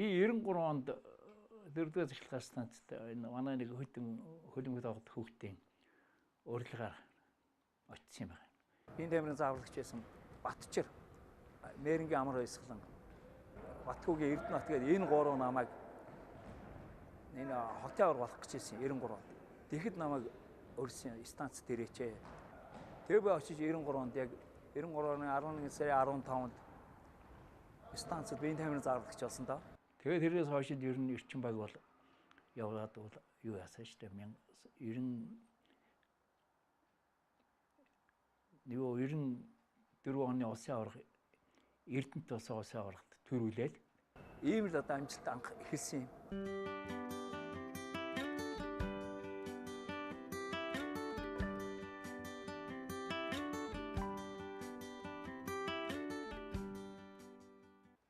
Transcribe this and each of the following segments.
Би 93 онд 4-р цэцлэгээ станцт энэ манай нэг хөлбөмбөг тоглох хүүхдийн урилгаар очсон юм байна. Биеийн тамирын зааварлагч байсан Батчир, Мэрингийн амар баясгалан, Батгүйгийн Эрдэнэт гэдэг энэ гурав намайг энэ хотын авар болох гэж байсан 93 онд. Тэгэхэд намайг өрсөн станцт ирээчээ. Тэгээ би очиж 93 онд яг 93-ны 11 сарын 15-нд станцд биеийн тамирын зааварлагч болсон доо. Тэгээд тэрнээс хойш ер нь эрчим баг бол яваад бол юу яасан шүү дээ 94 оны улсын аварга Эрдэнэт улсын аваргад төрүүлээд ийм л одоо амжилт анх эхэлсэн юм.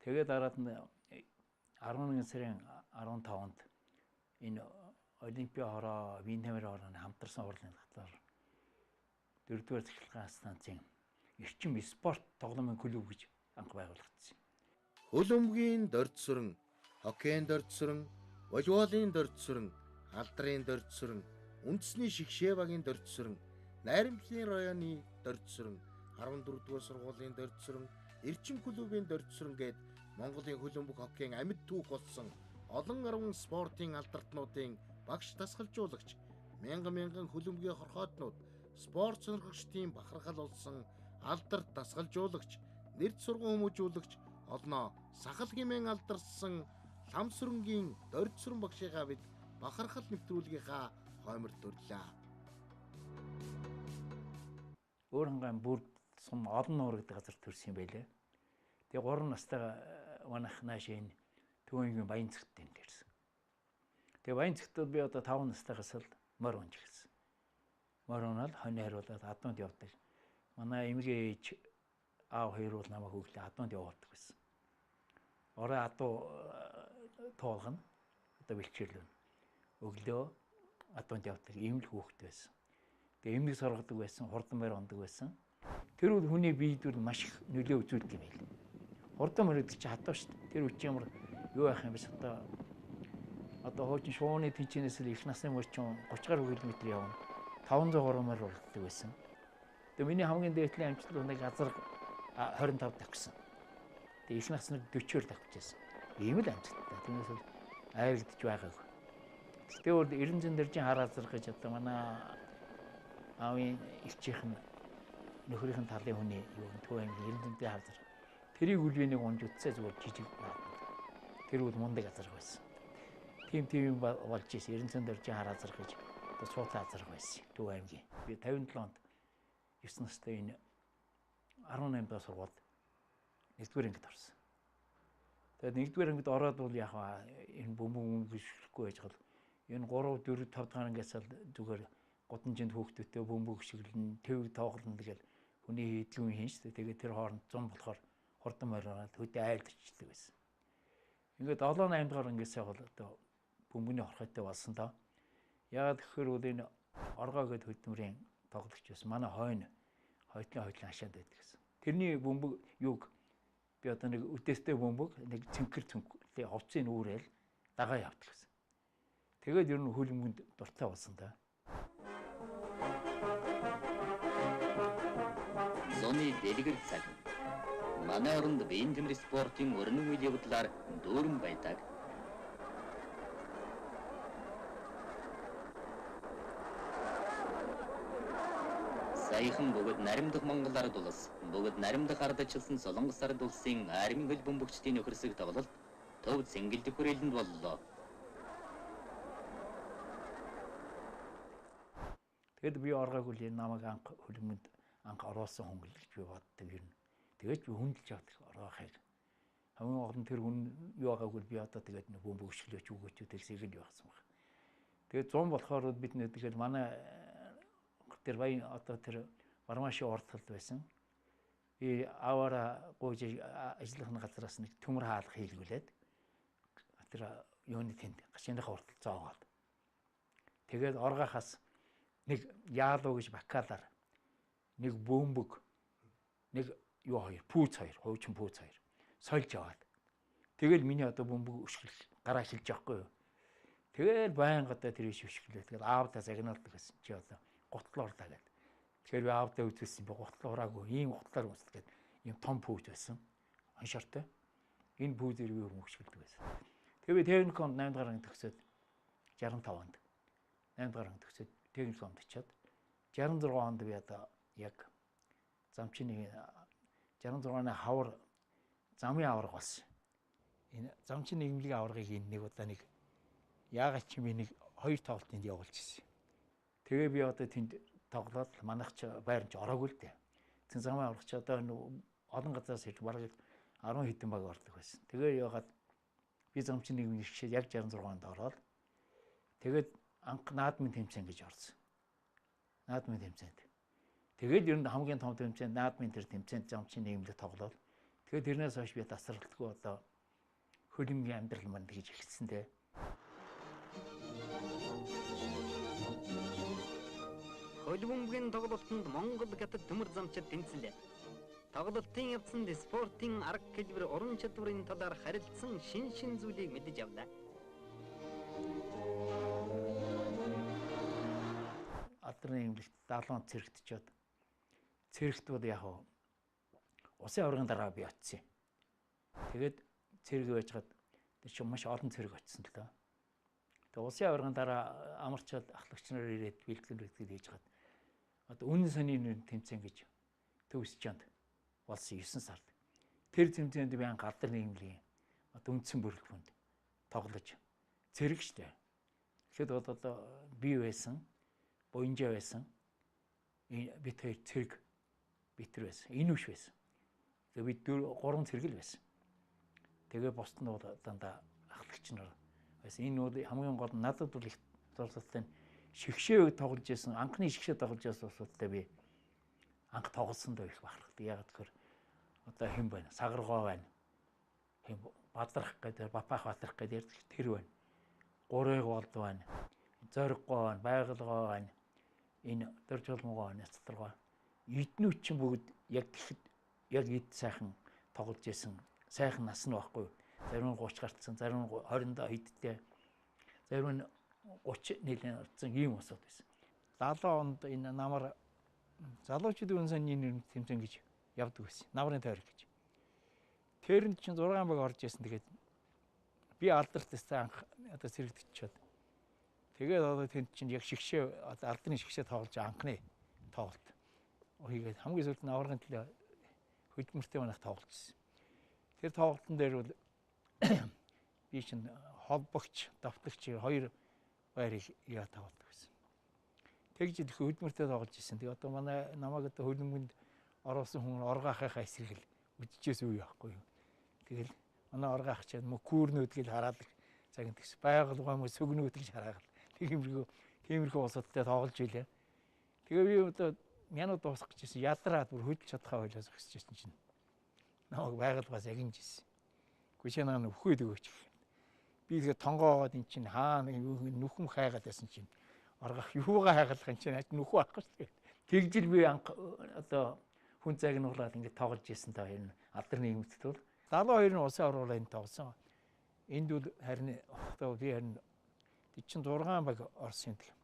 Тэгээд дараад нь 11 сарын 15-нд энэ Олимпийн хороо, биеийн тамирын хорооны хамтарсан хурлын татвар 4-р цэцлэгээ станцын эрчим спорт тоглоомын клуб гэж анх байгуулагдсан. Хөлбөмбөгийн дордсорон, хоккейн дордсорон, волейболын дордсорон, алдрын дордсорон, үндэсний шигшээ багийн дордсорон, Найрамдлын районы дордсорон, 14-р сургуулийн дордсорон, эрчим клубын дордсорон гээд Монголын хөлбөмбөг хоккейн амьд түүх болсон олон арван спортын алдартнуудын багш дасгалжуулагч, мянган хөлбөмбөгийн хорхоотнууд, спорт сонирхогчдын бахархал болсон алдарт дасгалжуулагч, нэрд сургууль хүмүүжүүлэгч, олноо сахал хэмээн алдарсан Ламсрынгийн дордсорон багшийнхаа бид бахархал нэвтрүүлгийнхаа хоймор төрлөө. Өөр хангаан бүр сум олон нуургадаг газар төрсөн юм байлээ. Тэгээ 3 настай манайх нааш энэ Төвөнгийн Баянцэгт энд ирсэн. Тэгээ Баянцэгт би одоо 5 настайгаас л морь унж гисэн. Морь унаад хонь хариулаад адуунд явдаг. Манай эмгээ ээж аав хоёр бол намайг хөглөө адуунд явуулдаг байсан. Орой адуу тоолгоно. Одоо бэлчэрлэн өглөө адуунд явдаг ийм л хүүхэд байсан. Тэгээ эмнэг соргодог байсан, хурдан морь ундаг байсан. Тэр үл хүний биед бол маш их нөлөө үзүүлдэг юм байл. Хурдан морь гэдэг чинь хатуу шүү дээ. Тэр үчи ямар юу яах юм бэ? Одоо хуучин шууны тэнцэнээс л их насны морчин 30 гаруй км явна. 500 гормоор болдог байсан. Тэгээ миний хамгийн дээдлийн амжилт нэг газар 25 давхсан. Тэгээ их насны 40-оор давхижсэн. Ийм л амжилттай. Түүнээс л айрагдж байгаагүй. Тэгээ өөр 90 дэржин хар азар гэж одоо манай аавын элчийнхэн нөхрийнхэн талын хүний юу Төвөнгийн 90 дэржин хар азар. Тэрийг үлвэнийг унж үтсээ зүгээр жижиг байна. Тэр үл мундаг азар байсан. Тим болж ирсэн 90 дэржин хар азар гэж одоо цууцаа азар байсан. Төвөнгийн. Би 57 онд 9 настай энэ 18 даа сургуульд 1-р ангид орсон. Тэгээд 1-р ангид ороод бол яг энэ бөмбөг гიშрэхгүй байж гал энэ 3 4 5 дахь ангиас л зүгээр гудамжинд хөөхтөтөө бөмбөг гიშгэлэн тэвэг тоглоно тэгэл хүний хийдгэн хийн шүү дээ. Тэгээд тэр хооронд 100 болохоор хурдан мороод хөдөө айлдчихдаг байсан. Ингээд 7 8 дахь ангиасаа бол одоо бөмбөний хорхойтой болсон доо. Яагаад гэхээр бол энэ оргоо гэд хөдөлмөрийн тоглогч байсан. Манай хойтлын хашаанд байдаг гэсэн. Тэрний бөмбөг юг би одоо нэг үдээстэй бөмбөг нэг цэнхэр овцын үүрэл дагаа явдаг гэсэн. Тэгээд ер нь хөлбөмбөнд дуртай болсон да. Зуны дэлгэр цаг. Манай оронд биеийн тамирын спортын өрнөн үйл явдлаар дүүрэн байдаг. Саяхан бүгд наримдах Монгол ард улс, бүгд наримдах ардчилсан Солонгос ард улсын армийн хөлбөмбөгчдийн нөхөрсөг тоглолт төв цэнгэлдэх хүрээлэнд боллоо. Тэгэд би оргаагүй л намайг анх хөлбөмбөнд анх оруулсан хүн л гэж би боддог юм. Тэгээд би хүндэлж авдаг оргохыг. Хамгийн гол нь тэр хүн юу байгаагүй би одоо тэгээд бөмбөг өшгөлөөч үгөөч тэрсийг л явахсан баг. Тэгээд 100 болохоор бид нэ тэгээд манай тэр баян одоо тэр Бармаши урталд байсан. Би аваараа гуйж ажиллах газраас нэг төмөр хаалга хийлгүүлээд тэр юуны тэнд гашиныхаа уртал зоогоод. Тэгээд оргахаас нэг яалуу гэж бакалаар нэг бөмбөг нэг юу хоёр пүүц хоёр хуучин пүүц хоёр сольж аваад Тэгэл миний одоо бөмбөг өшгөл гараа шилж байхгүй юу. Тэгэл байнга одоо тэр шившгэлээ. Тэгэл аавдаа загнаалдаг гэсэн чи одоо гутлаа орлаа гэдэг. Тэгэхээр би аавдаа үзүүлсэн би гутлаа ураагүй ийм гутлаар үсэл гэдэг ийм том пүүж байсан. Аншаартай. Энэ пүүзээр би өмгшгэлдэг байсан. Тэгээ би техниконд 8 дахь анги төгсөөд 65 онд 8 дахь анги төгсөөд техниконд очиод 66 онд би одоо яг замчны 66-ны хавар замын аварга болсон. Энэ замчны нийгмийн аваргыг нэг удаа нэг яагаад ч би нэг 2 тоглолтод явуулж ирсэн. Тэгээ би одоо тэнд тоглоод манайх ч байрч ороогүй л дээ. Тэн замын аваргач одоо олон газраас ирж бараг 10 хэдэн баг ордог байсан. Тэгээ яагаад би замчны нийгмийн гişэд яг 66 онд ороод тэгээд анх наадмын тэмцээн гэж орсон. Наадмын тэмцээнд. Тэгээд ер нь хамгийн том тэмцээн наадмын тэр тэмцээнд замчны нийгмээр тоглоод тэгээд тэрнээс хойш би тасралтгүй одоо хөлбөмбөгийн амьдрал манд гэж эхэлсэн дээ. Хөлбөмбөгийн тоглолтод Монгол хятад төмөр замчид тэнцлээ. Тоглолтын явцанд спортын арга хэлбэр уран чадварын талаар харилцсан шин зүйлийг мэдэж авлаа. Алдрын эмнэлэгт 70 цэрэгтчихэд цэрэгт бол яг усын аваргын дараа би очив. Тэгээд цэрэг байжгаад тэр чинь маш олон цэрэг очисон л доо. Тэгээд усын аваргын дараа амарчаад ахлагч нар ирээд бэлтгэл хийж хаад одоо үнэн санийн тэмцээн гэж төвсчэнд болсон 9 сард. Тэр тэмцээнд би анх алдрын эмнэлгийн одоо үндсэн бүрэлдэхүүнд тоглож цэрэг штэ. Тэгэхэд бол одоо би байсан Боинжа байсан. Бид хоёр цэрэг битэр байсан. Инүүш байсан. Тэгээ бид 3 цэрэг л байсан. Тэгээ бусд нь бол дандаа ахлагч нар байсан. Энэ бол хамгийн гол нь надад бол их зурлалтай шигшээ тоглож байсан. Анхны шигшээ тоглож байсан асуудалтай би анх тоглосондоо их бахархдаг. Яг тэгэхээр одоо хэн байна? Сагаргоо байна. Хэн Бадрах гэдэг, Бапаах Бадрах гэдэг тэр байна. Гурыг болд байна. Зориггоо байна, байгалгоо байна. Энэ дөржүүлмгоо нэцтргоо эднүүд чинь бүгд яг тэгэхэд яг эд сайхан тоглож исэн сайхан нас нь байхгүй. Зарим нь 30 гарцсан, зарим нь 20 хэдтэй, зарим нь 30 нийлэн орцсон ийм усуд байсан. 70 онд энэ намар залуучууд үн санийн тэмцээн гэж явдаг байсан. Намрын тойрог гэж. Тэрэнд чинь 6 баг орж исэн. Тэгээд би алдартай анх одоо сэрэгдчихээд тэгээд одоо тэнд чинь яг шигшээ одоо алдрын шигшээ тоглож анхны тоглолт. Хийгээд хамгийн сүүлд нь аваргын төлөө хөдөлмөртэй манайх тоглож ирсэн. Тэр тоглолтын дээр бол би чинь холбогч, давтагч 2 байрыг яа тоглож байсан. Тэгж их хөдөлмөртэй тоглож ирсэн. Тэгээ одоо манай намайг одоо хөлбөмбөнд оруулсан хүн оргаахынхаа эсрэг л үдчихээс үе байхгүй юу. Тэгэл манай оргаах чинь мөкүүрнүүд гэл хараад цагт тэгс байгуулгаа мө сүгнүүд гэж хараад тиймэрхүү улсуудтай тоглож илээ. Тэгээ би одоо мянууд дуусах гэжсэн ядраад бүр хөдөлж чадхаа байлаас өсөж ирсэн чинь намайг байгуулгаас агинж ирсэн. Гүшэнаа нөхөд өгөөч. Би тэгээ тонгоогоод эн чинь хаана нүхэм хайгаад байсан чинь оргах юугаа хайгалах юм чинь нүхүү авахгүй шүү дээ. Тэгжил би анх одоо хүн загнуулаад ингэ тоглож ирсэн та энэ алдрын нийгэмд бол 72-ын улсын аваргын тоглосон. Энд бол харин одоо би харин 46 баг орсон юм.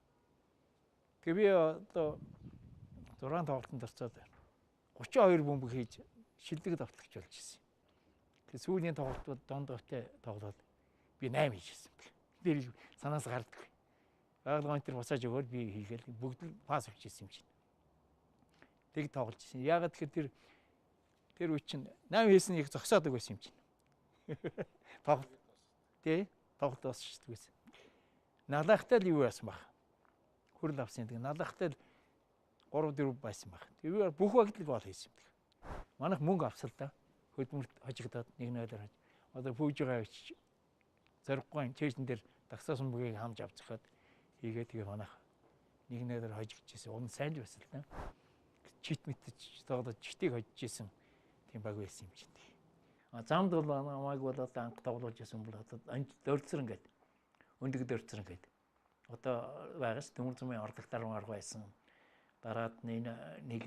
Тэгээ би одоо 6 тоглолтод орцоод 32 бөмбөг хийж шилдэг давтагч болж ирсэн. Тэгээ сүүлийн тоглолтууд донд өвтэй тоглоод би 8 хийжсэн. Тэр санаас гардаг. Байгуулгын тэр босааж өгөөл би хийгээл бүгд пас өгч ирсэн юм чинь. Тэг тоглож ирсэн. Ягаад тэгэхээр тэр үе чинь 8 хийсэн их зогсоодог байсан юм чинь. Тоглолт. Тэ тоглолт дуусчихдаг байсан. Налахтай л юу яасан баг. Хөрл авсан. Тэг налахтай л 3-4 байсан баг. Тэр бүх багтлыг бол хийсэн юм. Манайх мөнгө авсал да. Хөдөлмөрт хожигдоод 1-0 хож. Одоо пүүж байгаа гэж зориггүй чэйшн дээр таксаасан бүгийг хамж авчихад хийгээд тэгээ манайх 1-0 хожигдчихсэн. Уун сайн л байсан л да. Чит мэтч тоглоод читийг хожижсэн тийм баг байсан юм чинь. Замд бол намайг бол одоо анх тоглуулж байсан бол одоо дөрцөр ингээд өндөг дөрцөр ингээд одоо байгаас төмөр замын орлогтаар арга байсан. Дараад нэг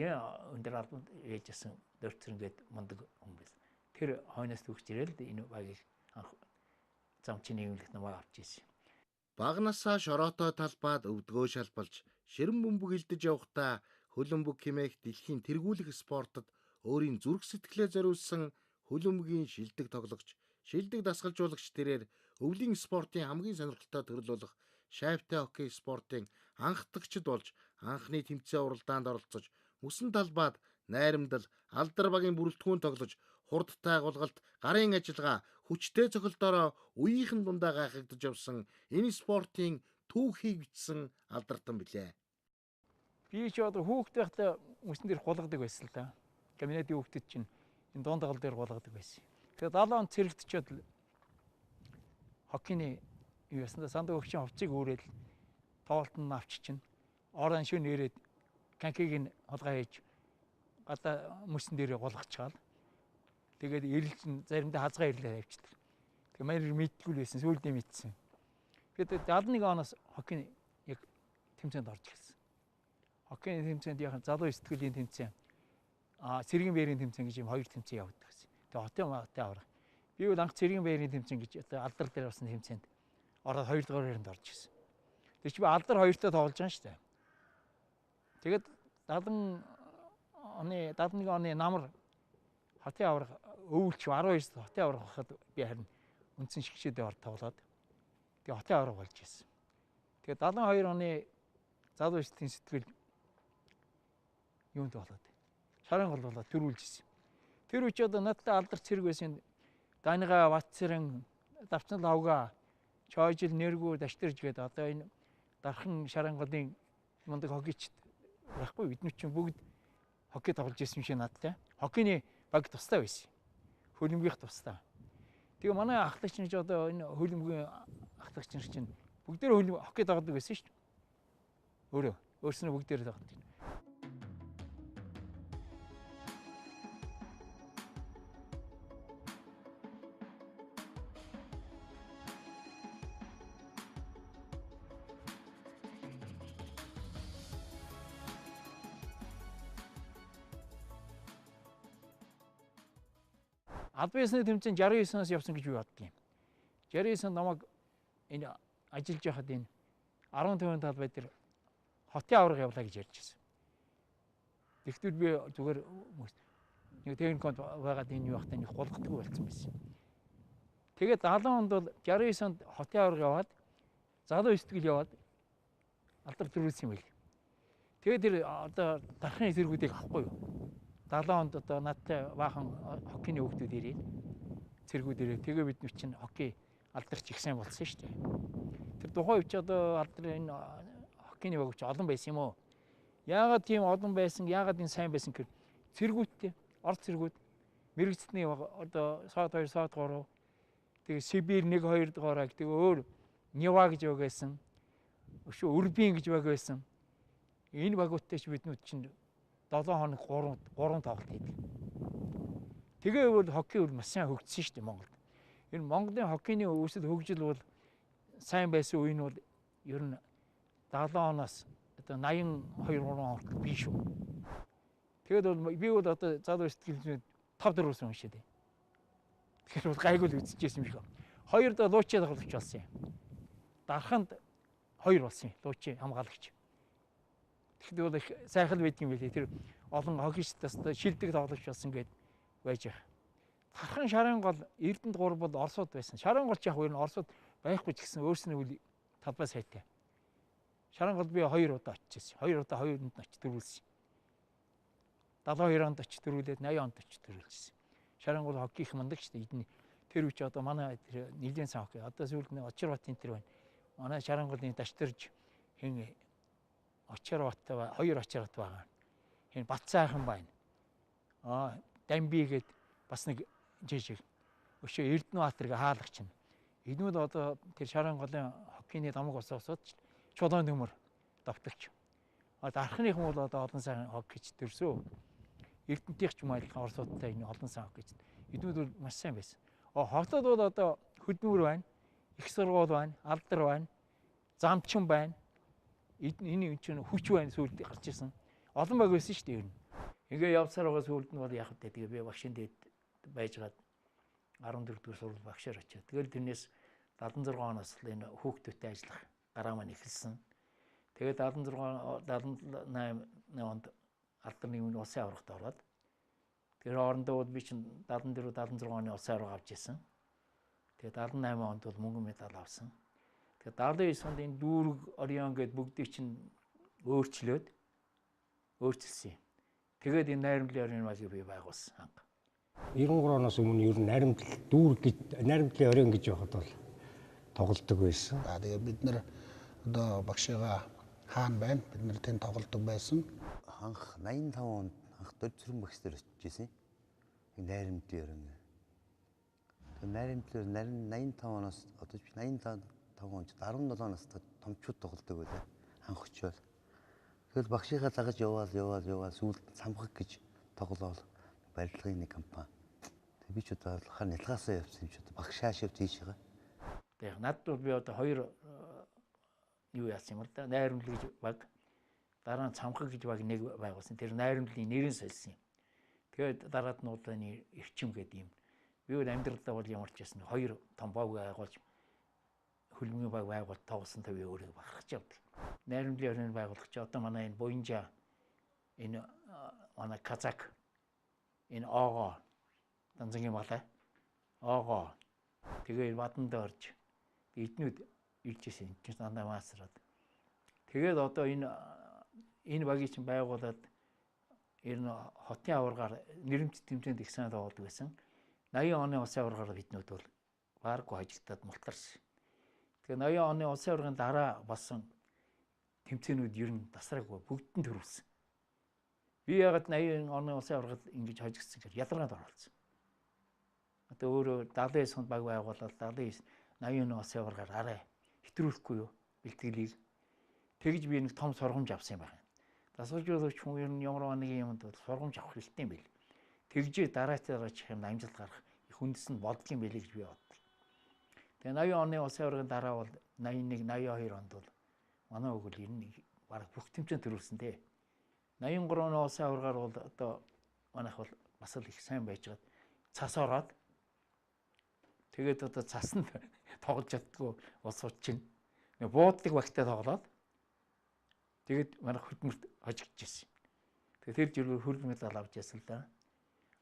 өндөр албанд ээжсэн дөрцөр ингээд мундаг хүн байсан. Тэр хойноос төгсж ирэл энэ багийг анх замчин нийгэмлэх намайг авч ирсэн. Багнасаа шороотой талбайд өвдгөө шалбалж, ширэн бөмбөг илдэж явахдаа хөлбөмбөг хэмээх дэлхийн тэргүүлэх спортод өөрийн зүрх сэтгэлээ зориулсан хөлбөмбөгийн шилдэг тоглогч, шилдэг дасгалжуулагч тэрээр өвлийн спортын хамгийн сонирхолтой төрөл болох шайбтай хоккей спортын анхдагчд болж анхны тэмцээн уралдаанд оролцож, мөсөн талбайд найрамдал, алдар багийн бүрэлдэхүүн тоглож, хурдтай агуулгалт, гарын ажиллагаа, хүчтэй цохилдороо үеийнхэн дундаа гайхагдаж явсан энэ спортын түүхийг бичсэн алдартай билээ. Би ч одоо хүүхдтэй байхдаа мөсөн дээр гулгадаг байсан л да. Кабинетийн хүүхдэд чинь энэ дуун дагал дээр гулгадаг байсан. Тэгээд 70 он цэрэгдчихэд хоккейний юу ясна сандаа өгчин хувцсыг үүрэл тоглолтод авч чинь орон шөнө нэрээд канкиг нь холгоо хийж гадаа мөсөн дээрээ гулгачаал. Тэгээд ирэлж заримдаа хазгаа ирлээ авчдаг. Тэгээд маяг мэдтгүй л байсан, сүйдээ мэдсэн. Тэгээд 71 оноос хоккейний яг тэмцээнд орж ирсэн. Хоккейний тэмцээнд яг залуу сэтгэлийн тэмцээн, цэргийн бээрийн тэмцээн гэж юм хоёр тэмцээн явагддаг гэсэн. Тэгээд хотын магатай аврах. Би бол анх цэргийн бээрийн тэмцээн гэж одоо алдар дээр болсон тэмцээнд ороод 2 дугаар байранд орж ирсэн. Тэр чи би алдар 2-той тоглож байгаа шүү дээ. Тэгээд 71 оны намар хотын аврах өвөлч 12-т хотын аврах хахад би харин үндсэн шигшээдээ орд тоглоод тэгээд хотын аврах болж ирсэн. Тэгээд 72 оны залуу эрсдлийн сэтгэл юунд болоод шарын гол болоод төрүүлж ирсэн. Тэр үчи одоо надтай алдар цэрэг байсан Данига Батцэрэн давцсан лавга чойжил нэргүү даштэрж гээд одоо энэ дархан шарын голын мундаг хоккейчд байхгүй бидний чинь бүгд хоккей тоглож ирсэн шиг надтай. Хоккейний баг тустай байсан. Хөлбөмбөгийн тустай. Тэгээ манай ахлагч нь ч одоо энэ хөлбөмбөгийн ахлагч нар чинь бүгдээр хоккей тоглодог байсан шүү дээ. Өөрснөө бүгдээр тоглодог. Албаасны тэмцээн 69-оос явсан гэж би боддгийн. 69-нд намайг энэ ажиллаж байхад энэ 15 талбай дээр хотын авраг явлаа гэж ярьж байсан. Тэгвэл би зүгээр нэг техникод байгаад энэ юу ахтай нэг гулгадаг болсон байсан. Тэгээд 70 онд бол 69-нд хотын авраг яваад залуу сэтгэл яваад алдар төрүүлсэн юм байл. Тэгээд тэр одоо дархны зэргүүдийг авахгүй юу? 70 онд одоо надтай баахан хоккейний хүүхдүүд ирээд цэргүүд ирээд тэгээ бид нар чинь хоккей алдарч их сайн болсон шүү дээ. Тэр тухайн үед ч одоо алдар энэ хоккейний багч олон байсан юм уу? Яагаад тийм олон байсан? Яагаад энэ сайн байсан гэхээр цэргүүдтэй, орд цэргүүд мэрэгцний одоо саад 2, саад 3 тэгээ Сибирь 1, 2 дугаараа тэгээ өөр Нева гэж байгасан. Өшөө Өрбийн гэж байгасан. Энэ багуудтай ч биднүүд чинь 7 хоног 3 тоглолт хийдэг. Тэгээ бол хоккей бол маш сайн хөгжсөн шүү дээ Монголд. Энэ Монголын хоккейний өсөлт хөгжил бол сайн байсан үе нь бол ер нь 70 оноос одоо 82 3 он хүртэл биш шүү. Тэгээд бол би бол одоо залуу сэтгэлзээ 5 4 ус уншаад байна. Тэгэхээр бол гайгүй л үзчихсэн юм шиг. Хоёрд луучи тоглогч болсон юм. Дарханд 2 болсон юм. Луучи хамгаалагч. Тэгэхдээ бол их сайхан байдгийн байлээ. Тэр олон хоккейчдаас шилдэг тоглогч болсон гэд байж байгаа. Дархан шарын гол Эрдэнэт 3 бол Оросууд байсан. Шарын гол ч яг өөр нь Оросууд байхгүй ч гэсэн өөрснөө үл талбай сайтай. Шарын гол би 2 удаа очижсэн. 2 удаа 2 өнд очиж төрүүлсэн. 72 онд очиж төрүүлээд 80 онд очиж төрүүлсэн. Шарын гол хоккей их мундаг ч дээ. Тэр үуч одоо манай тэр нэгэн сан хоккей. Одоо сүүлд нэг Очирбатын тэр байна. Манай шарын голын даштарж хин Очирбат 2 Очирбат байгаа. Энэ Батцайхан байна. Дамби гээд бас нэг жижиг. Өшөө Эрдэнэбаатар гэ хаалагч нь. Энүүд одоо тэр шарын голын хоккейний дамаг усаад чулуун төмөр давтагч. Дархных нь бол одоо олон сайн хоккейч төрсөө. Эрдэнэтийнх ч юм айлхан Оросуудтай энэ олон сайн хоккейч. Энүүд бол маш сайн байсан. Хотод бол одоо хөдөлмөр байна. Их сургууль байна, алдар байна, замчин байна. Энэ чинь хүч байна сүйд гарч ирсэн. Олон баг байсан шүү дээ ер нь. Ингээ явсаар байгаа сүйд нь бол яг хөтэй тэгээ би багшин дээд байжгаад 14 дугаар сургууль багшаар очив. Тэгэл тэрнээс 76 оноос л энэ хүүхдүүдтэй ажиллах гараа маань эхэлсэн. Тэгээд 78 онд алдар нийгмийн улсын аврагт ороод тэр хоорондоо би чинь 74 76 оны улсын авраг авч ирсэн. Тэгээд 78 онд бол мөнгөн медаль авсан. Тэгээд 79 онд энэ дүүрэг Орион гээд бүгдийг чинь өөрчилсөн юм. Тэгээд энэ найрамдлын орон багийг би байгуулсан анх. 93 оноос өмнө ер нь найрамдлын орон гэж явахад бол тоглолдог байсан. Тэгээд бид нэр одоо багшигаа хаана байна? Бид нэр тэнд тоглолдог байсан. Анх 85 онд анх дөрв цэрэн багш нар очиж ирсэн. Найрамдлын орон. Найрамдлын 85 оноос одоо 85 онд 17 настай томчууд тоглолдог байлаа. Анх очивол. Тэгэл багшийнхаа лагаж яваал сүүлд самхаг гэж тоглоол барилгын нэг компани. Тэг би ч одоо харин ялгаасаа явсан юм ч одоо багшаа шив тийшээ. Тэг надад бол би одоо хоёр юу яасан юм л да. Найрамдал гэж баг дараа нь самхаг гэж баг нэг байгуулсан. Тэр найрамдлын нэрийг сольсон юм. Тэгээд дараад нь удааны эрчим гэдэг юм. Би өөр амьдралдаа бол ямар ч байсан хоёр том баг байгуулж хөлбөмбөгийн баг байгуулалт тоглосонтой би өөрөө бахархаж явдаг. Найрамдлын орныг байгуулах чи одоо манай энэ Буянжа энэ манай Казак энэ Ого Данзангийн малай Ого тэгээ Баданд орж эднүүд иржсэн энэ чинь дандаа маасраад тэгээд одоо энэ багийг чинь байгуулад энэ хотын аваргаар нэрмж тэмцээнд их сайн тоглодог байсан. 80 оны улсын аваргаар биднүүд бол бааргүй хожигдаад мултарсан. Тэгээ 80 оны улсын аваргын дараа болсон тэмцээнүүд ер нь тасраагүй бүгд нь төрүүлсэн. Би ягаад 80 оны улсын аваргад ингэж хожигдсан гэхээр ялгарганд оролцсон. Одоо өөрөө 79 онд баг байгуулаад 80 оны улсын аваргаар арай хэтрүүлэхгүй юу бэлтгэлийг тэгж би нэг том сургамж авсан юм байна. Дасгалжуулагч хүн ер нь ямар нэг юмд бол сургамж авах хэрэгтэй юм бэл. Тэгжээ дараач юм амжилт гарах их үндэс нь болдго юм байлээ гэж би боддог. Тэгээ 80 оны улсын аваргын дараа бол 81 82 онд бол манай өгөл ер нь бараг бүх тэмцээнд төрүүлсэн дээ. 83 оны улсын аваргаар бол одоо манайх бол бас л их сайн байжгаад цас ороод тэгээд одоо цаснд тоглож чаддгүй улсууд чинь буудлыг багтаа тоглоод тэгээд манайх хөдөлмөрт хожигдчихсэн. Тэгээд тэр жил хөрөл медаль авч яасан л да.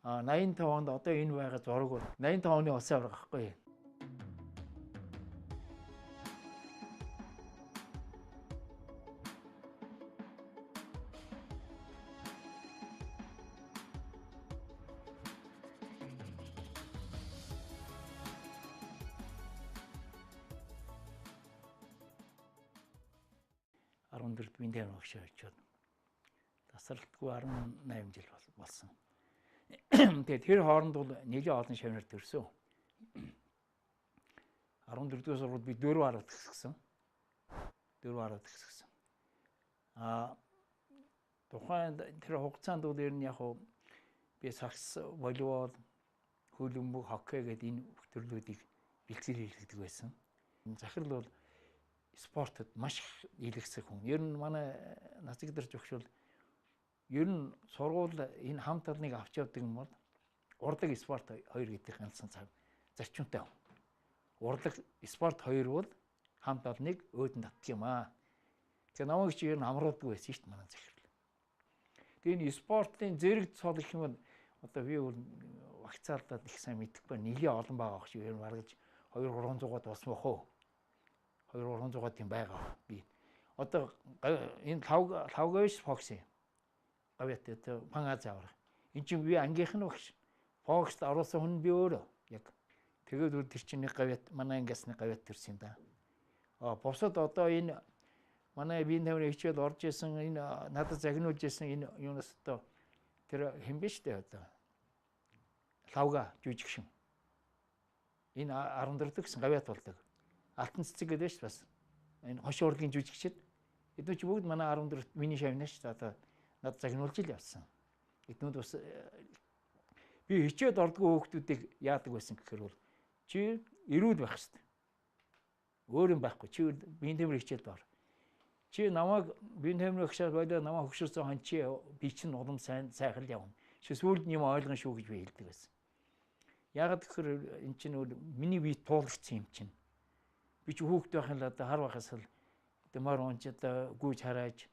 85 онд одоо энэ байгаа зураг бол 85 оны улсын аварга гэхгүй. Бинд юм өгшөө очиод тасралтгүй 18 жил болсон. Тэгээд тэр хооронд бол нэлээд олон шавнар төрсөн. 14-р сургууль би 4 хараад төгсгсөн. 4 хараад төгсгсөн. Тухайн тэр хугацаанд бол ер нь яг би сакс, волейбол, хөлбөмбөг, хоккей гэдэг энэ төрлүүдийг бэлтгэл хийлгдэг байсан. Захирал бол спортод маш илэрсэн хүн. Ер нь манай нацэгдэр зөвшөөрөл ер нь сургууль энэ хамт олныг авч явдаг юм бол урлаг спорт 2 гэдэг ганцхан зарчимтай. Урлаг спорт 2 бол хамт олныг өөдөнд татдаг юм аа. Тэгээ намайг чи ер нь амруулдаг байсан шүү дээ манай захирал. Тэгээ энэ спортын зэрэг цол гэх юм бол одоо би бол вакцаалдаад их сайн мэдэхгүй нэлийн олон байгаа ах шиг ер нь баргаж 200-300-аад болсон бохоо. 200-300 тийм байгаа би. Одоо энэ лавгаш фокси. Гавьяат это пангаз авах. Энд чинь би ангийнх нь багш. Фокст оруулсан хүн би өөрөө яг. Тэгээд тэр чинь нэг гавьяат манай ангиас нэг гавьяат төрсөн юм да. Босод одоо энэ манай биеийн төвний хичээл орж исэн энэ надад загнуулж исэн энэ юунаас одоо тэр хэн бэ штэ одоо. Лавга жүжигшин. Энэ 14 дэх гэсэн гавьяат болдог. Алтан цэцэг гэдэг шүү бас. Энэ хош урлагийн жүжигчид. Эднүүд ч бүгд манай 14-т миний шавнаа шүү. Одоо над загнуулж ил явсан. Эднүүд бас би хичээд ордгоо хүүхдүүдийг яадаг байсан гэхээр бол чи эрүүл байх хэрэгтэй. Өөр юм байхгүй. Чи биеийн тэмрийн хичээлд ор. Чи намайг биеийн тэмрийн хичээл болоо намайг хөвшөрсөн хан чи би чинь улам сайхан явна. Чи сүүлд нь юм ойлгон шүү гэж би хэлдэг байсан. Ягаад гэхээр эн чинь миний бие туулгдсан юм чинь. Би ч хүүхэд байхын л одоо хар багаас л дэмар онч одоо гүйж харааж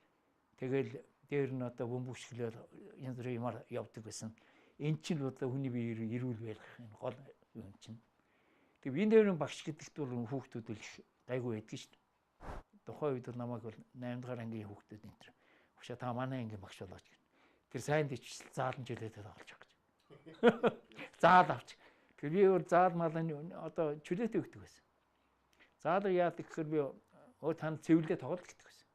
тэгэл дээр нь одоо бөмбөгчлөөр янз бүрийн юмар явдаг байсан. Эн чинь одоо хүний биеэр эрүүл байх энэ гол юм чинь. Тэг би энэ дээр багш гэдэгт бол хүүхдүүд л гайгүй байдаг шүү дээ. Тухайн үед намайг бол 8 дахь ангийн хүүхдүүд энэ төр. Багшаа та манай ангийн багш болооч гэнэ. Тэр сайн дэвчл заалан жилээд олж байгаа гэж. Заал авч. Тэр би өөр заал малын одоо чөлөөтэй өгдөг байсан. Заал яадаг гэхээр би танд цэвэрлээ тоглох гэдэг байсан.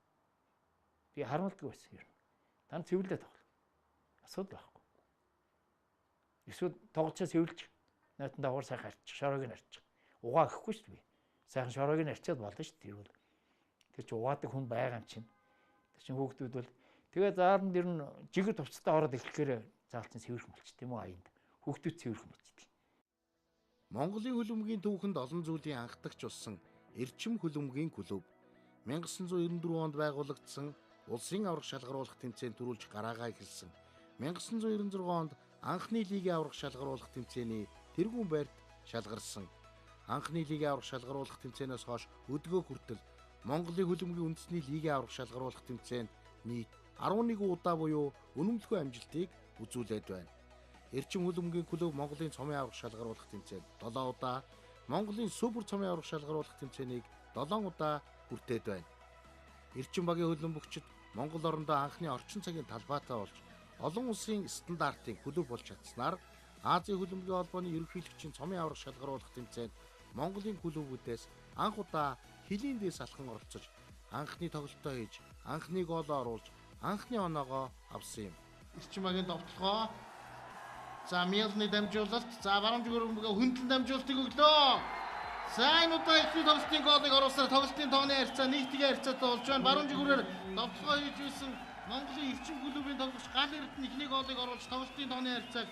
Би харамлдаг байсан юм. Танд цэвэрлээ тоглох. Асуудал байхгүй. Эсвэл тоглолцоо цэвэрлж наатан давар сайхан арчих, шороог нь арчих. Угаа гэхгүй шүү дээ би. Сайхан шороог нь арчаад болно шүү дээ. Тэр чи угаадаг хүн байгаа юм чинь. Тэр чин хүүхдүүд бол тэгээ заалан дэр нь жигэр тувцтай ороод ирэхээр заалцсан цэвэрхэн болчих тийм үү аянд. Хүүхдүүд цэвэрхэн болчихдаг. Монголын хөлбөмбөгийн түүхэнд олон зүйлийн анхдагч болсон Эрчим хөлбөмбөгийн клуб 1994 онд байгуулагдсан улсын аварга шалгаруулах тэмцээнд төрүүлж гараагаа эхэлсэн. 1996 онд анхны лигийн аварга шалгаруулах тэмцээний тэргүүн байрт шалгарсан. Анхны лигийн аварга шалгаруулах тэмцээнээс хойш өдгөө хүртэл Монголын хөлбөмбөгийн үндэсний лигийн аварга шалгаруулах тэмцээнд нийт 11 удаа буюу үнэмлэхүй амжилтыг үзүүлээд байна. Эрчим хөлбөмбөгийн клуб Монголын цомын аварга шалгаруулах тэмцээнд 7 удаа, Монголын супер цомын аварга шалгаруулах тэмцээнийг 7 удаа хүртээд байна. Эрчим багийн хөлбөмбөгчид Монгол орондоо анхны орчин цагийн талбайтай болж олон улсын стандартын клуб болж чадсанаар Азийн хөлбөмбөгийн холбооны ерөнхийлөгчийн цомын аварга шалгаруулах тэмцээнд Монголын клубүүдээс анх удаа хилийн дээс алхан оролцож анхны тоглолтоо хийж, анхны гоолоо оруулж, анхны оноогоо авсан юм. Эрчим багийн довтлогоо за Милны дамжуулалт, за Барамжиг хөлбөмбөгийн хөндлөн дамжуулалтыг өглөө. Сайн удаа ихний тоглолтын гоолыг оруулсаар тоглолтын тооны харьцаа нэгтгэн харьцаатай болж байна. Барамжиг хүрээр довтлогоо хийж байсан Монголын эрчим клубын тоглогч гал эрдэнэ ихний гоолыг оруулж тоглолтын тооны харьцааг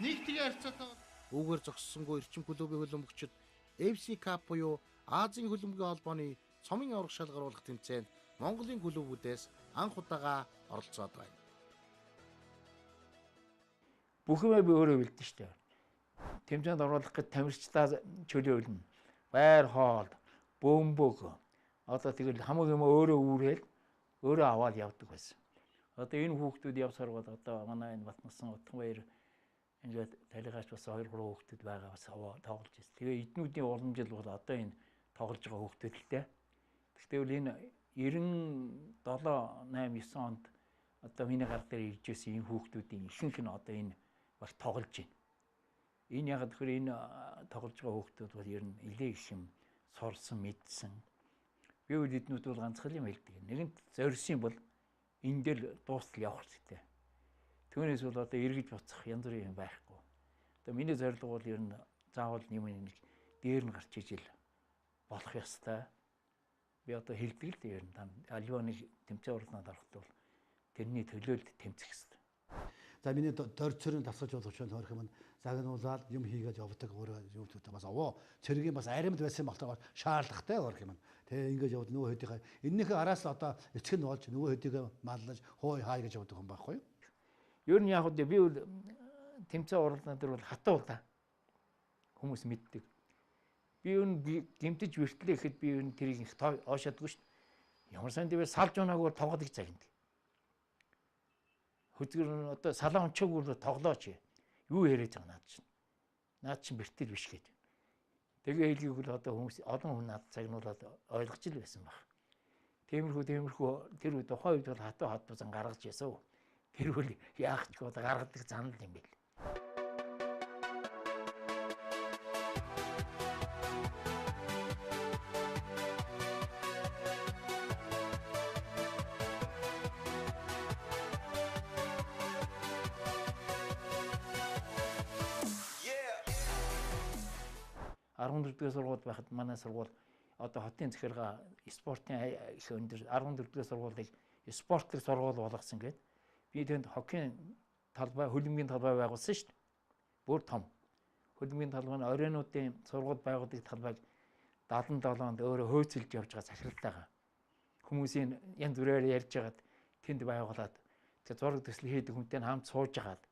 нэгтгэн харьцаатай үүгээр зогссонгүй эрчим клубын хөлбөмбөгчид FC Cup буюу Азийн хөлбөмбөгийн холбооны цомын аварга шалгаруулах тэмцээнд Монголын клубүүдээс анх удаага оролцоод байна. Бүх юмаа би өөрөө бэлдэн штэ. Тэмцээнд оруулах гэж тамирчдаа чөлөөлнө. Байр хоол, бөмбөг. Одоо тэгэл хамаг юм өөрөө үүрэл өөрөө аваад явдаг байсан. Одоо энэ хүүхдүүд явсаар бол одоо манай энэ Батнасан Утганбаяр ингээд талигаач бас 2-3 хүүхдүүд байгаа бас тоглож байсан. Тэгээ эднүүдийн уламжил бол одоо энэ тоглож байгаа хүүхдүүд л дээ. Гэхдээ бол энэ 97, 8, 9 онд одоо миний гар дээр ирж байсан энэ хүүхдүүдийн ихэнх нь одоо энэ баг тоглож байна. Энэ яг тэгэхээр энэ тоглож байгаа хүүхдүүд бол ер нь нэлээд их юм сурсан, мэдсэн. Би үл эднүүд бол ганцхан юм хэлдэг. Нэгэнт зорьсон бол энэ дээр дуустал явах хэрэгтэй. Түүнээс бол одоо эргэж буцах янз бүрийн юм байхгүй. Одоо миний зорилго бол ер нь заавал нэг дээр нь гарч ижил болох ёстой. Би одоо хэлдэг л ер нь альваныг тэмцээн уралдаанд ороход бол тэрний төлөөлөлд тэмцэх ёстой. За миний дөрцөрийн тасгаж болох ч тохиох юм загнуулаад юм хийгээд явдаг өөрөө юу гэдэг бас овоо цэргийн бас аримд байсан багтаа шаардлагатай гэх юм. Тэгээ ингэж явд нөгөө хэдийн эннийхээ араас одоо эцэг нь болж нөгөө хэдийг маллаж хой хай гэж явдаг юм байхгүй юу? Ер нь яг үгүй би бол тэмцээн уралдаан дээр бол хатуу да хүмүүс мэддэг. Би юу гэмтэж вэртлээ гэхэд би юу тэрийг их оошаадгүй шүү дээ. Ямар сайн тийм салж унаагүй тоглох цагт. Хөдгөр одоо салаа ончоогүй тоглооч. Юу яриад байгаа наад чинь. Наад чинь бэртэл биш гэдэг. Тэгээ хэлгийг бол одоо хүмүүс олон хүн над цагнуулаад ойлгож ил байсан баг. Тиймэрхүү тэр тухайн үед бол хатуу зан гаргаж ясав. Тэр үл яах ч одоо гаргадаг занал юм бэл. Дэх сургууль байхад манай сургууль одоо хотын захиргаа спортын их өндөр 14 дэх сургуулийг спортлог сургууль болгосон гэдэг. Би тэнд хоккейн талбай, хөлбөмбөгийн талбай байгуулсан шүү дээ. Бүр том. Хөлбөмбөгийн талбай нь оройнуудын сургууль байгуулдаг талбайг 77 онд өөрөө хөөцөлж явж байгаа захиралтайгаа. Хүмүүсийн янз бүрээр ярьж хагаад тэнд байгуулад тэгээ зураг төсөл хийдэг хүнтэй хамт сууж хагаад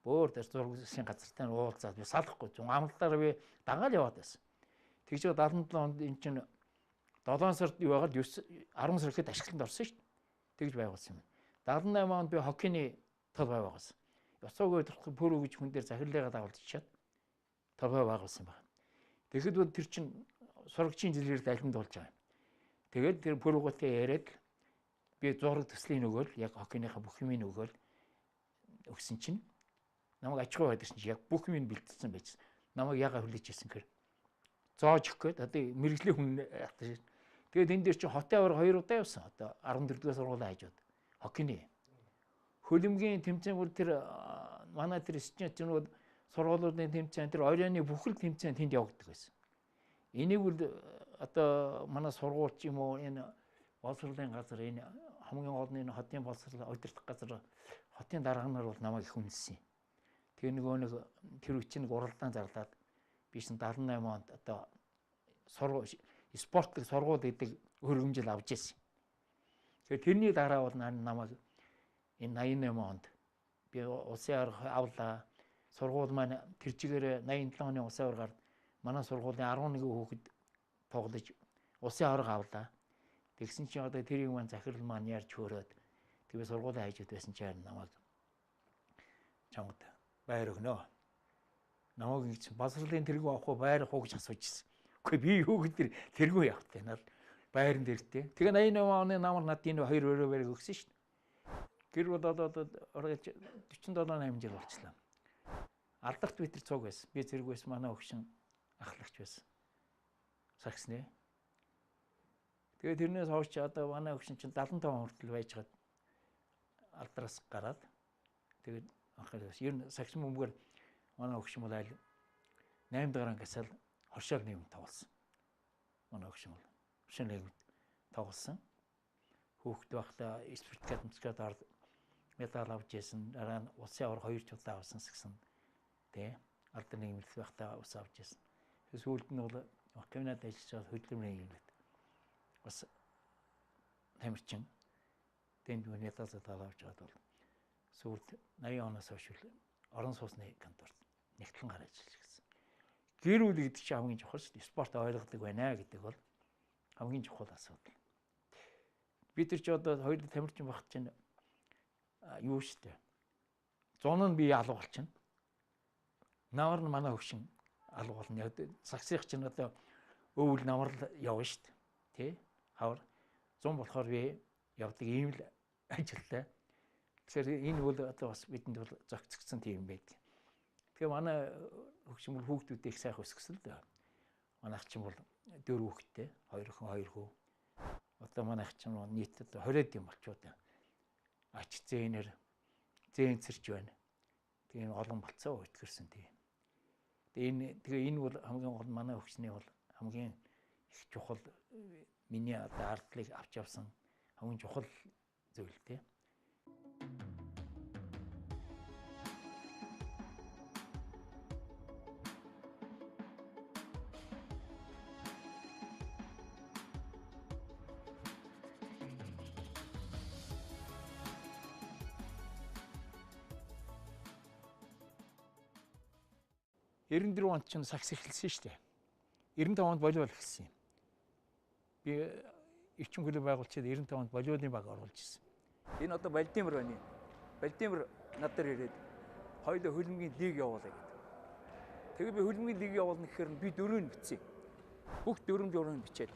Бөөр дээр зураг засгийн газартай уулзаад би салахгүй зун амлалтаараа би дагаал яваад байсан. Тэгж 77 онд эн чинь 7 сард юу байгаад 10 сар ихэд ашиглалтанд орсон шүү дээ. Тэгж байгуулсан юм. 78 онд би хоккейний толгой байгуулсан. Ёсоогүй төрх пүрүү гэж хүн дээр захирлаагаа дагуулчихад толгой байгуулсан байна. Тэгэхэд бол тэр чинь сурагчийн жилээр алинд болж байгаа юм. Тэгээд тэр пүрүүгтэй яриад би зураг төслийн өгөөл яг хоккейныхаа бүх юмыг өгөөл өгсөн чинь намайг аж ахуй байдаг чинь яг бүх юм бэлдсэн байж. Намайг ягаа хүлээж ирсэн гэхээр зоож өгөх гээд одоо мэрэгжлийн хүн ятаж. Тэгээд энэ дээр чинь хотын авар 2 удаа явсан. Одоо 14 дугаар сургуулийн хажууд хоккейний хөлбөмбөгийн тэмцээн бол тэр манай тэр студентууд сургуулиудын тэмцээн тэр оройны бүхэл тэмцээн тэнд явагддаг байсан. Энийг бол одоо манай сургууль юм уу энэ боловсролын газар энэ хамгийн гол нь хотын боловсрол удирдах газар хотын дарга нар бол намайг их үнэлсэн. Тэр нөгөө нэг тэр үчиг уралдаан зарлаад биш 78 онд одоо спортлог сургууль гэдэг хөргөмжил авч ирсэн. Тэгэхээр тэрний дараа бол намайг энэ 88 онд би улсын авраг авлаа. Сургууль маань тэр чигээр 87 оны улсын аврагаар манай сургуулийн 11 хүүхэд тоглож улсын авраг авлаа. Тэгсэн чинь одоо тэрийг маань захирал маань ярьж хөөрөөд тэгээ сургуулийн хажууд байсан чинь намайг чамд байр өгнө. Намайг чинь боловсролын тэргүү авах байр авах гэж асууж ирсэн. Үгүй би юу гэдэг тэргүү явахтай наад байран дээртэй. Тэгээ 88 оны намар над энэ 2 өрөө бариг өгсөн шүү дээ. Гэр бол одоо орж 47-8 жил болчихлоо. Алдарт би тэр цуг байсан. Би зэрэг байсан манай өгшин ахлагч байсан. Саксны. Тэгээ тэрнээс хойш одоо манай өгшин чинь 75 хүртэл байжгаад алдараас гараад тэгээд анхаарал ер нь сакс мөмгөр манай өгшин бол айл 8 дахь ангиасаа хоршоор нийгэм тоглосон. Манай өгшин бол хоршоор нийгэм тоглосон. Хүүхэд байхдаа спортикат мцгээд орд медаль авч ирсэн. Дараа нь улсын авраг 2 удаа авсан гэсэн. Тэ алдар нийгэмлэх байхдаа ус авч ирсэн. Сүүлд нь бол Канадад ажиллаж хөдөлмөрийн нийгэмлэд бас тамирчин тэнд медаль авч аваад бол сүүлд 80 оноос хойш орон сууцны конторт нэгтлэн гарч ажиллаж гисэн. Гэр бүл гэдэг чинь хамгийн чухал шүү дээ. Спорт ойлгодог байна гэдэг бол хамгийн чухал асуудал. Бид нар ч одоо хоёр тамирчин багт чинь юу шүү дээ. Зун нь би алга болчихно. Навар нь манай хөвшин алга болно. Саксих чинь одоо өвөл навар явна шүү дээ. Тэ? Хавар зун болохоор би явдаг ийм л ажилтай. Тэгэхээр энэ бол одоо бас бидэнд бол зохицогдсон тийм байдаг. Тэгэхээр манай хөвшин бол хүүхдүүдээ их сайхан өсгсөн л дээ. Манай ах чинь бол 4 хүүхэдтэй, 2 охин 2 хүү. Одоо манай ах чинь нийтэд 20 юм болчиход байна. Ач зээнэр зээнцэрч байна. Тэгээ олон болцоо өтгөрсөн тийм. Тэгээ энэ бол хамгийн гол манай хөвчний бол хамгийн их чухал миний одоо ардлыг авч явсан хамгийн чухал зүйл тийм. Эрдэнэ онд ч сакс эхэлсэн шүү дээ. 95 онд волейбол эхэлсэн юм. Би эрчим клуб байгуулчаад 95 онд волейболын баг оруулж ирсэн. Энэ одоо Владимир байна. Владимир надад ирээд хоёулаа хөлбөмбөгийн лиг явуулаа гэдэг. Тэгээ би хөлбөмбөгийн лиг явуулна гэхээр би дөрөв бичсэн. Бүх дөрөв бичээд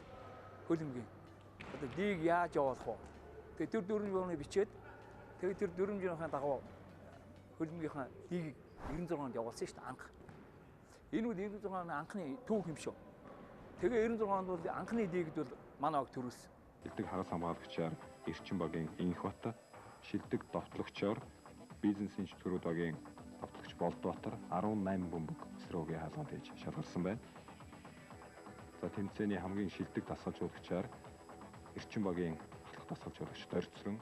хөлбөмбөгийн одоо лиг яаж явуулах вэ? Тэгээ тэр дөрөв бичээд тэгээ тэр дөрөвжийнхаа дагуу хөлбөмбөгийнхаа лигийг 96 онд явуулсан шүү дээ анх. Энэ бол 96 оны анхны түүх юм шүү. Тэгээ 96 онд бол анхны лигд бол манай баг төрүүлсэн. Шилдэг хагас хамгаалагчаар Эрчим багийн Инхбат, шилдэг довтлогчоор бизнесийн чөтгөрүүд багийн довтлогч Болдбаатар 18 бөмбөг эсрүүгийн хаалганд хийж шалгарсан байна. За тэмцээний хамгийн шилдэг дасгалжуулагчаар Эрчим багийн ахлах дасгалжуулагч Дорцрон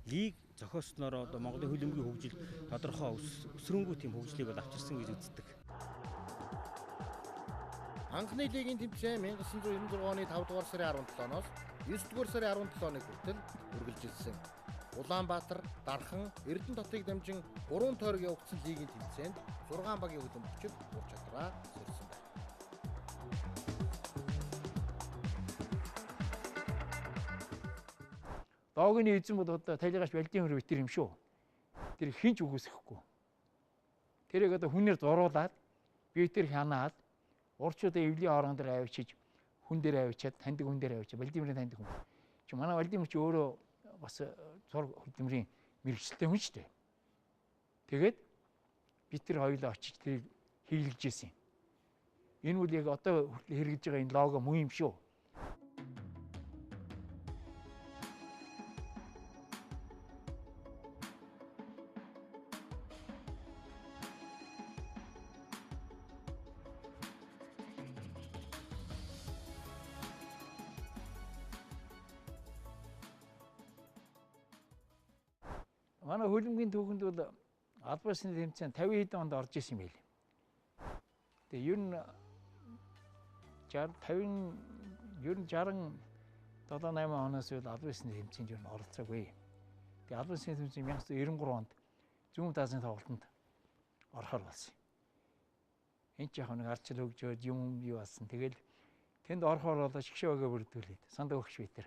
лиг зохиосноор одоо Монголын хөлбөмбөгийн хөгжил тодорхой өсрөнгүү тийм хөгжлийг бол авчирсан гэж үздэг. Анхны лигийн тэмцээн 1996 оны 5 дугаар сарын 17-ноос 9 дугаар сарын 17-ны хүртэл үргэлжилсэн. Улаанбаатар, Дархан, Эрдэнэ дотыг дамжин 3 тойрог явагдсан лигийн тэмцээнд 6 багийн хөлбөмбөгчид ур чадвараа сөрсөн байна. Доогийн эзэн бол одоо талигаш Владимир Витер юм шүү. Тэр хинч үгүйсэхгүй. Тэрийг одоо хүнээр зуруулаад Витер хянаад урчуудаа эвлийн орон дээр авчиж хүн дээр авчиад таньдаг хүн дээр авчиад Владимирын таньдаг хүн. Чи манай Владимир чи өөрөө бас зураг хөдөлмөрийн мэрэгчлээ хүн шүү дээ. Тэгээд Витер хоёулаа очиж тэрийг хийлгэж ирсэн. Энэ үл яг одоо хэрэгжиж байгаа энэ лого муу юм шүү. Манай хөлбөмбөгийн түүхэнд бол албан ёсны тэмцээн 50 хэдэн онд орж исэн юм байл. Тэгээ ер нь 67-8 оноос үл албан ёсны тэмцээнд ер нь оролцоогүй. Тэгээ албан ёсны тэмцээн 1993 онд зүүн даасны тоглолтод орохоор болсон. Энд ч яг нэг арчил хөгжөөд юм юу болсон. Тэгэл тэнд орохоор болоо шгшээ өгөө бүрдүүлээд санд өгч Витер.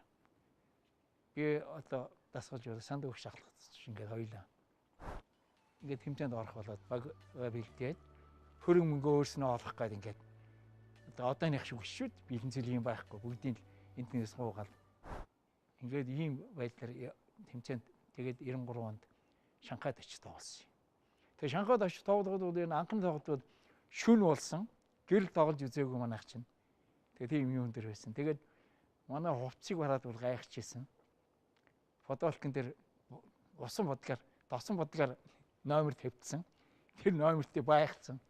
Би одоо дасгалж бол санд өгч ахлах ингээд хоёлаа. Ингээд тэмцээнд орох болоод баг бэлдээд хөрөнгө мөнгө өөрснөө олох гээд ингээд одооных шиг шүү дээ. Бэлэн цэлийн байхгүй бүгдийн интернетээс гуугаал. Ингээд ийм байдлаар тэмцээнд тэгээд 93 онд Шанхайд очиж тоглосон. Тэгээд Шанхайд очиж тоглоход бол энэ анхны тоглолт шүн болсон. Гэрэл тоглож үзээгүй манайх чинь. Тэгээд тийм юм дээр байсан. Тэгээд манай хувцсыг бараад бол гайхчихсэн. Фотолкын дээр усан бодлоор, досон бодлоор номер тавьдсан. Тэр номертэй байхсан.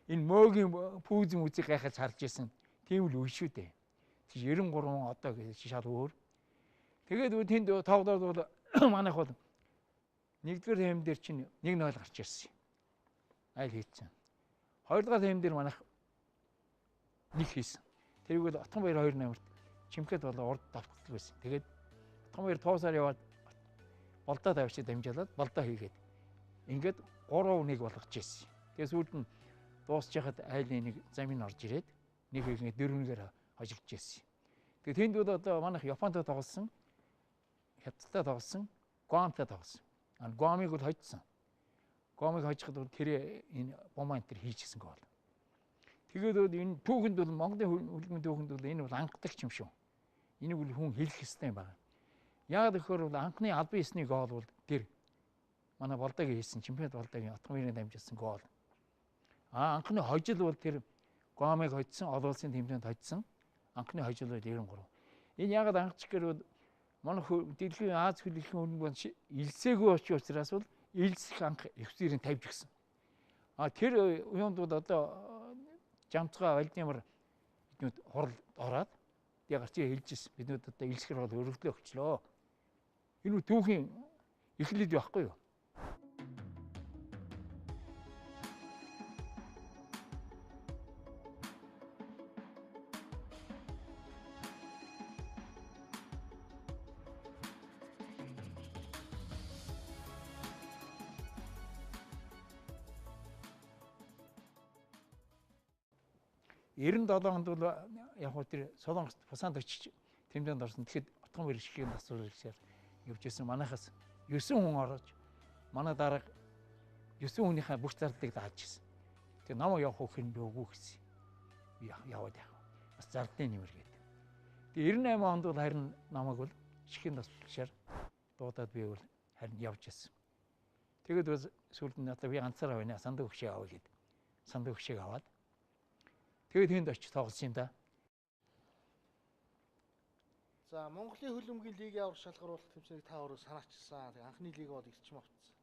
Энэ мөөгийн пүүзэн үзийг гайхаж харж исэн. Тийм л үе шүү дээ. 93 одоо гэж шал өөр. Тэгээд тэнд тоглоод бол манайх бол нэгдүгээр хэм дээр чинь 1-0 гарч ирсэн. Айл хийцэн. Хоёрдугаар хэм дээр манайх нэг хийсэн. Тэрийг бол Отгонбаяр 2 номерт чимхэд болоо урд давтдаг байсан. Тэгээд Отгонбаяр тоосоор яваад болдоо тавьчих дамжуулаад болдоо хийгээд ингээд 3-1 болгож ирсэн. Тэгээд сүүлд нь дуусч яхад айлын нэг замын орж ирээд нэг хийгээ 4-1-ээр хожигдож ирсэн. Тэгээд тэнд бол одоо манайх Японтой тоглосон, Хятадтай тоглосон, Гуамтай тоглосон. Гуамыг бол хожсон. Гуамыг хожиход бол тэр энэ бомбан тэр хийчихсэн гол. Тэгээд энэ түүхэнд бол Монголын хөлбөмбөгийн түүхэнд бол энэ бол анхдагч юм шүү. Энийг бол хүн хэлэх ёстой юм байна. Яг тэгэхээр бол анхны албан ёсны гол бол тэр манай болдогийн хийсэн чемпионат болдогийн Отгонбаярын дамжуулсан гол. Анхны хожил бол тэр Гуамыг хожсон, олон улсын тэмцээнд хожсон. Анхны хожил бол 93. Энэ яг анхч гэвэл манай дэлхийн Аз хөлөгийн хөлбөмбөг илсээгүй учраас бол илсэх анх эгсэрийн тавьж гисэн. Тэр юунд бол одоо жамцгаа Владимир биднүүд хурал ороод яг чи хэлжсэн. Биднүүд одоо илсгэр бол өргөдлөө өгчлөө. Энэ түүхийн эхлэл байхгүй юу? Эрен 7 онд бол яг хөө тэр Солонгост Пусанд очиж тэмцээнд орсон. Тэгэхэд Отгонбаяр шигийн насварчлаар явж исэн. Манайхаас 9 хүн орж манай дарга 9 хүнийхээ бүх зардыг дааж исэн. Тэгээ намайг явах хөх юм бэ үгүй гэсэн. Би яваад яах. Бас зардын нэмэр гээд. Тэгээ 98 онд бол харин намайг бол шигийн насварчлаар дуудаад би бол харин явж исэн. Тэгээд бол сүүлд нь одоо би ганцаараа байна. Санд өгшөө авъя гээд. Санд өгшөөг аваад тэгээд тэнд очиж тоглосон юм да. За Монголын хөлбөмбөгийн лигийн аврах шалгаруулалт тэмцээнийг та өөрөө санаачилсан. Тэг анхны лиг бол эрчим авцсан.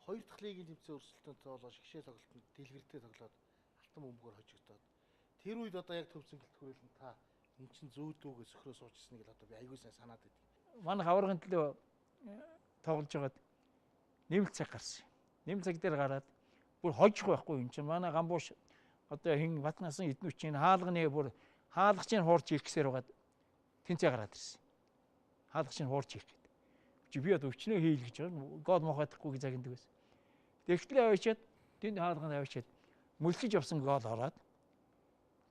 Хоёр дахь лигийн тэмцээн өрсөлдөөнтэй болоо шгшээ тоглолтод дэлгэртэй тоглоод алтан бөмбөгөөр хожигдоод тэр үед одоо яг төвцөнгөлт хүрээлэн та эн чин зөөдөөгөө сөхрөө суучсан гэж одоо би аягүй сайн санаад байдаг. Манай аврагын төлөө тоглож байгаад нэмэлт цаг гарсан. Нэмэлт цаг дээр гараад бүр хожих байхгүй юм чинь манай гамбууш одоо хин Батнасан эднүчийн хаалганы бүр хаалгачийн хуурч ирэх гэсээр байгаад тэнцээ гараад ирсэн. Хаалгачийн хуурч ирэх гэдэг. чи би одоо өчнөө хийл гэж байгаа. Гол мохоодохгүй загиндаг байсан. Тэгтлээ авчиад тэнд хаалганд авчиад мөлсөж явсан гол ороод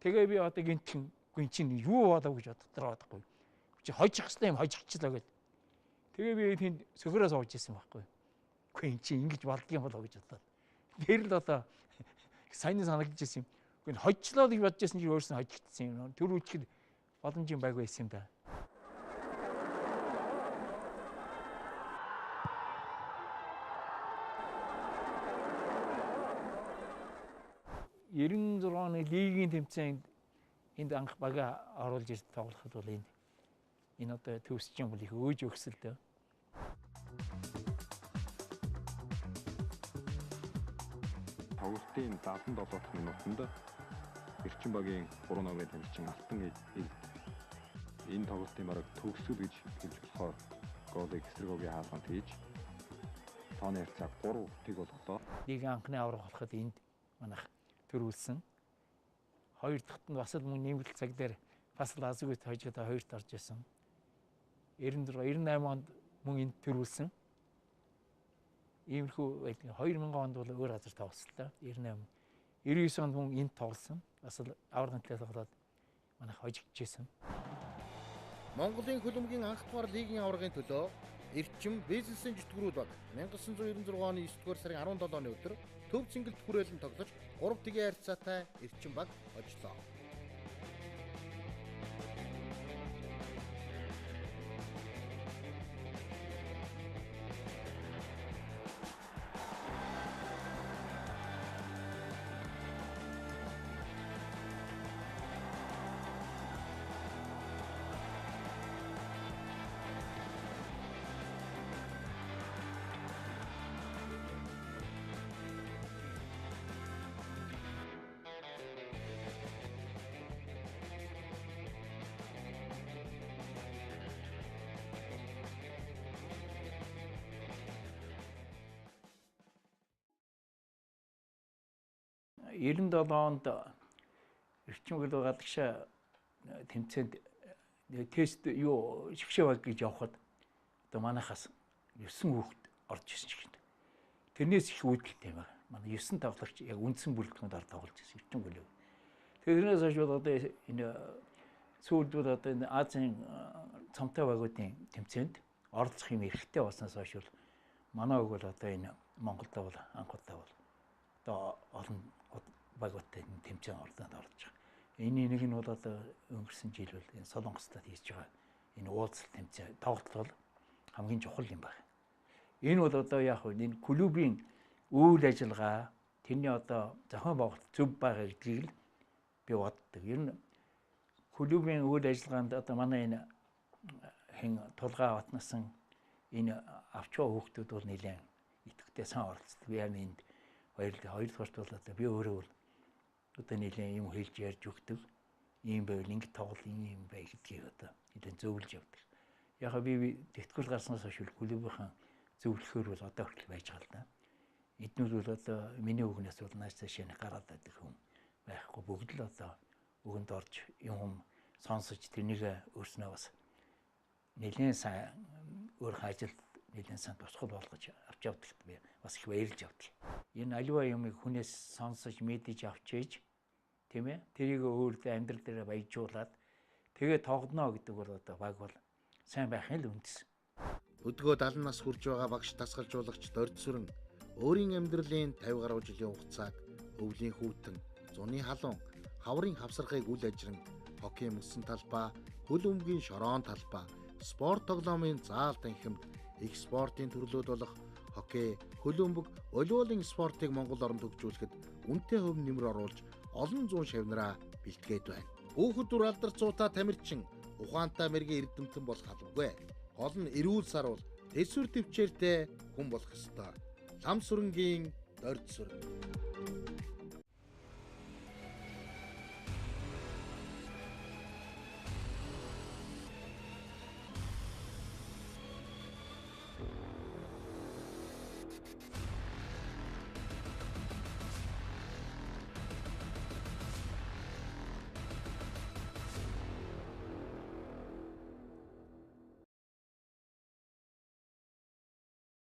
тэгээ би одоо гинтхэн гин чинь юу болов гэж боддороо байхгүй. Чи хожих хэвээр юм хожигчлаа гэд. Тэгээ би тэнд сөхрөө сууж ирсэн байхгүй. Үгүй эн чи ингэж болдгийм болоо гэж бодлоо. Тэр л одоо сайн санагдаж ирсэн юм. Үгүй хожлоо гэж бодож ирсэн чи өөрөөсөө хожигдсан юм. Тэр үчихэд боломжийн байг байсан юм да. Ерэн 6 оны лигийн тэмцээнд энд анх бага оруулж ирж тоглоход бол энэ одоо төвсч юм бол их өөж өгсөлтөө. Тоглолтын 77 дахь минутанд Эрчим багийн 3-1 тамирчин Алтан энэ тоглолтын бараг төгсгөл гэж хэлж болохоор голыг эсрэгөөгийн хаалганд хийж тооны харьцаа 3-1 болголоо. Лигийн анхны аврах болоход энд манайх төрүүлсэн. Хоёр дахьт нь бас л мөн нэмэлт цаг дээр бас л азгүйт хожигдоо хоёрт орж исэн. 96 98 онд мөн энд төрүүлсэн. Иймэрхүү байдаг. 2000 онд бол өөр газар тоглосон. 98 99 онд мөн энд тоглосон. Бас л аврагынтай тоглоод манайх хожигдчихсэн. Монголын хөлбөмбөгийн анх дугаар лигийн аваргын төлөө Эрчим бизнесийн жүтгэрүүд баг 1996 оны 9-р сарын 17 оны өдөр төв цэнгэлт хүрээлэн тоглож 3-1 харьцаатай Эрчим баг очлоо. $97 онд Эрчим хөлөө гадагшаа тэмцээнд тест юу шигшээ баг гэж явхад одоо манайхаас 9 хүүхэд орж ирсэн ч гэнэ. Тэрнээс их үүдэлтэй юм байна. Манай 9 тоглогч яг үндсэн бүрэлдэхүүнд ор тоглож ирсэн Эрчим хөлөө. Тэрнээс хойш одоо энэ сүүлдүүд одоо энэ Азийн цамтай багуудын тэмцээнд оролцох юм эрхтэй болсноос хойш манай үг бол одоо энэ Монголд бол анх удаа бол одоо олон багуудтай тэмцээн ордонд орж байгаа. Энэ нэг нь бол одоо өнгөрсөн жил бол энэ Солонгостод хийж байгаа энэ уулзалт тэмцээн тоглолт бол хамгийн чухал юм байна. Энэ бол одоо яг энэ клубын үйл ажиллагаа тэрний одоо зохион байгуулалт зөв байгаа гэдгийг л би боддог. Ер нь клубын үйл ажиллагаанд одоо манай энэ хэн тулгаа батнасан энэ авчгаа хүүхдүүд бол нэлээд идэвхтэй сан оролцдог. Би аминд хоёрдугаарт бол одоо би өөрөө бол одоо нэлээд юм хэлж ярьж өгдөг. Ийм байвал ингэ тоглол ийм бай гэдгийг одоо нэлээд зөвлөж явдаг. Яг би тэтгэл гарснаас хойш клубийнхан зөвлөхөр бол одоо хүртэл байж байгаа л да. Эднүүд бол одоо миний үгнээс бол нааш цаашаа гараад байдаг хүн байхгүй. Бүгд л одоо өгөнд орж юм сонсож тэрнийг өөрснөө бас нэлээд сайн өөр ажилд нэлээд сайн тусгал болгож авч явдагт би бас их баярлж явдаг. Энэ аливаа юмыг хүнээс сонсож мэдэж авч ээж тийм ээ тэрийг өөртөө амьдрал дээр баяжуулаад тэгээ тоглоно гэдэг бол одоо баг бол сайн байхын л үндэс. Өдгөө 70 нас хүрж байгаа багш тасгалжуулагч Дорд Сүрэн өөрийн амьдралын 50 гаруй жилийн хугацааг өвлийн хүүтэн, зуны халуун, хаврын хавсархыг үл ажран хоккей мөсөн талбай, хөл өмгийн шороон талбай, спорт тоглоомын заал танхимд их спортын төрлүүд болох хоккей, хөл өмг, волейболын спортыг Монгол оронд хөгжүүлэхэд үнэтэй хөв нэмэр оруулж олон зуун шавнараа бэлтгээд байна. Хүүхэд дүр алдарцуута тамирчин ухаантай мэргийн эрдэмтэн болох албагүй. Гол нь эрүүл сарвал төсвөр төвчээртэй хүн болох ёстой. Лам Сүрэнгийн Дорд Сүрэн.